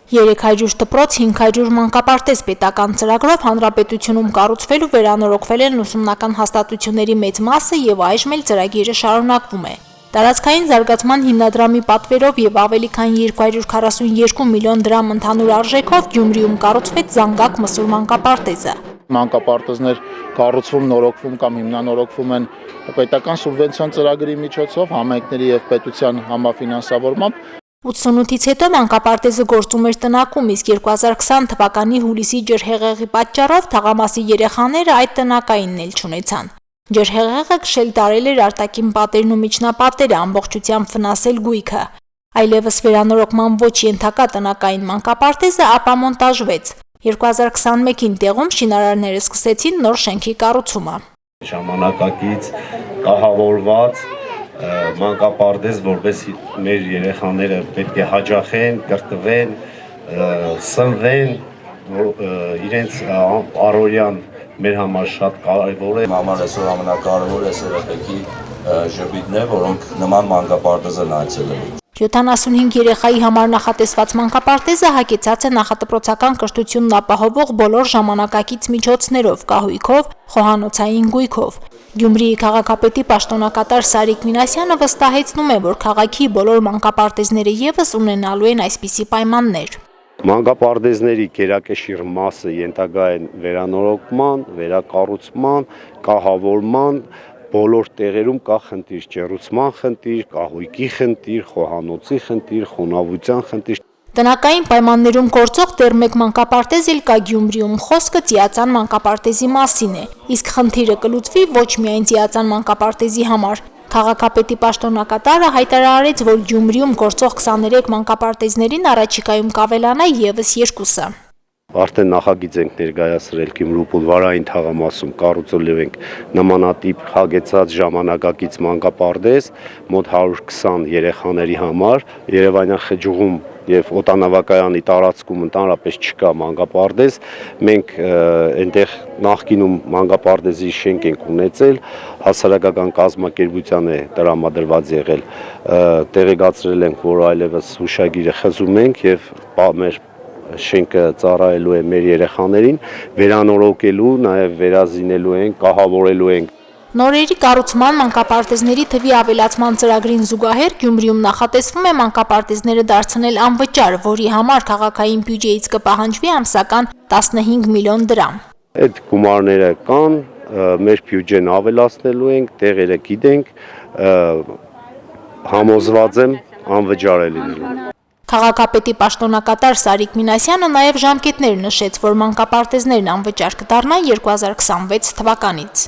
300 դպրոց, 500 մանկապարտեզ պետական ծրագրով հանրապետությունում կառուցվել ու վերանորոգվել են ուսումնական հաստատությունների մեծ մասը եւ այժմ էլ ծրագիրը շարունակվում է։ Տարածքային զարգացման հիմնադրամի պատվերով եւ ավելի քան 242 միլիոն դրամ ընդհանուր արժեքով Գյումրիում կառուցվեց Զանգակ մսուր մանկապարտեզը։ Մանկապարտեզներ կառուցվում, նորոգվում կամ հիմնանորոգվում են պետական սուբվենցիոն ծրագրի միջոցով, համայնքների եւ պետության համաֆինանսավորմամբ։ 88-ից հետո մանկապարտեզը գործում էր տնակում, իսկ 2020 թվականի հուլիսի ջրհեղեղի պատճառով թաղամասի երեխաները այդ տնակայինն էլ չունեցան։ Ջրհեղեղը քշել տարել էր արտաքին պատերն ու միջնապատերը, ամբողջությամբ վնասել գույքը։ Այլևս վերանորոգման ոչ ենթակա տնակային մանկապարտեզը ապամոնտաժվեց։ 2021-ին տեղում շինարարները սկսեցին նոր շենքի կառուցումը։ Ժամանակակից կահավորված մանկապարտեզ, որովհետեւ մեր երեխաները պետք է հաճախեն, կրթվեն, սնվեն, իրենց առօրյան մեր համար շատ կարևոր է։ Համար այսօր ամենակարևորը սերապեքի ժպիտն է, որոնք նման մանկապարտեզ են այցելել։ 75 երեխայի համար նախատեսված մանկապարտեզը հագեցած է նախադպրոցական կրթությունն ապահովող բոլոր ժամանակակից միջոցներով, կահույքով, խոհանոցային գույքով։ Գյումրիի քաղաքապետի պաշտոնակատար Սարիկ Մինասյանը վստահեցնում է, որ քաղաքի բոլոր մանկապարտեզները եւս ունենալու են այսպիսի պայմաններ։ Մանկապարտեզների գերակշիռ մասը ենթակա են վերանորոգման, վերակառուցման, կահավորման, բոլոր տեղերում կա խնդիր, ջեռուցման խնդիր, կահույքի խնդիր, խոհանոցի խնդիր, խոնավության խնդիր։ Տնակային պայմաններում գործող դեռ մեկ մանկապարտեզ էլ կա Գյումրիում, խոսքը Ձիածան մանկապարտեզի մասին է, իսկ խնդիրը կլուծվի ոչ միայն Ձիածան մանկապարտեզի համար։ Քաղաքապետի պաշտոնակատարը հայտարարեց, որ Գյումրիում գործող 23 մանկապարտեզներին առաջիկայում կավելանա եւս 2-ը։ Արդեն նախագիծ ենք ներկայացրել Գյումրու բուլվարային թաղամասում կառուցելու ենք նմանատիպ հագեցած ժամանակակից մանկապարտեզ մոտ 120 երեխաների համար Երևանյան խճուղում եւ օտանավակայանի տարածքում ընդհանրապես չկա մանկապարտեզ։ Մենք այնտեղ նախկինում մանկապարտեզի շենք ենք ունեցել, հասարակական կազմակերպության է տրամադրված եղել։ Տեղեկացրել ենք, որ այլևս հուշագիրը խզում ենք եւ մեր շենքը ծառայելու է մեր երեխաներին, վերանորոգելու, նաև վերազինելու ենք, կահավորելու ենք։ Նորերի կառուցման մանկապարտեզների թվի ավելացման ծրագրին զուգահեռ Գյումրիում նախատեսվում է մանկապարտեզները դարձնել անվճար, որի համար քաղաքային բյուջեից կպահանջվի ամսական 15 միլիոն դրամ։ Այդ գումարները կան, մեր բյուջեն ավելացնելու ենք, տեղերը գիտենք, համոզված եմ անվճար է լինելու։ Քաղաքապետի պաշտոնակատար Սարիկ Մինասյանը նաև ժամկետներ նշեց, որ մանկապարտեզներն անվճար կդառնան 2026 թվականից։